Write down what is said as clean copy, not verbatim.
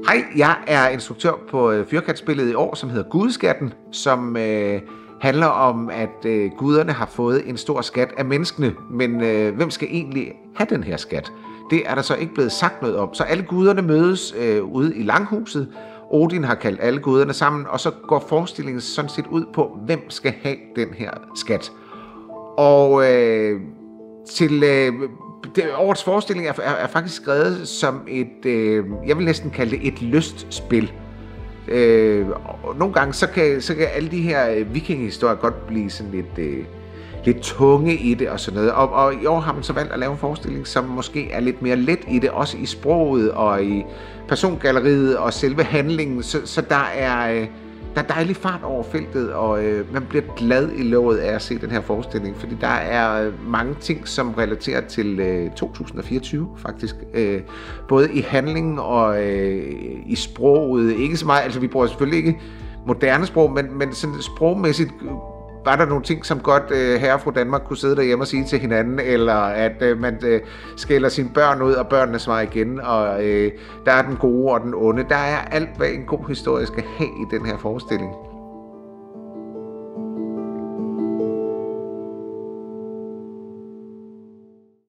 Hej, jeg er instruktør på Fyrkatspillet i år, som hedder Gudeskatten, som handler om, at guderne har fået en stor skat af menneskene, men hvem skal egentlig have den her skat? Det er der så ikke blevet sagt noget om. Så alle guderne mødes ude i langhuset. Odin har kaldt alle guderne sammen, og så går forestillingen sådan set ud på, hvem skal have den her skat. Og årets forestilling er faktisk skrevet som et, jeg vil næsten kalde det et lystspil. Nogle gange så kan alle de her vikingehistorier godt blive sådan lidt tunge i det og sådan noget. Og i år har man så valgt at lave en forestilling, som måske er lidt mere let i det, også i sproget og i persongalleriet og selve handlingen. Så der er dejlig fart over feltet, og man bliver glad i låget af at se den her forestilling, fordi der er mange ting, som relaterer til 2024 faktisk. Både i handlingen og i sproget. Ikke så meget, altså vi bruger selvfølgelig ikke moderne sprog, men sådan sprogmæssigt var der nogle ting, som godt herre og fru Danmark kunne sidde derhjemme og sige til hinanden, eller at man skælder sine børn ud, og børnene svarer igen, og der er den gode og den onde. Der er alt, hvad en god historie skal have i den her forestilling.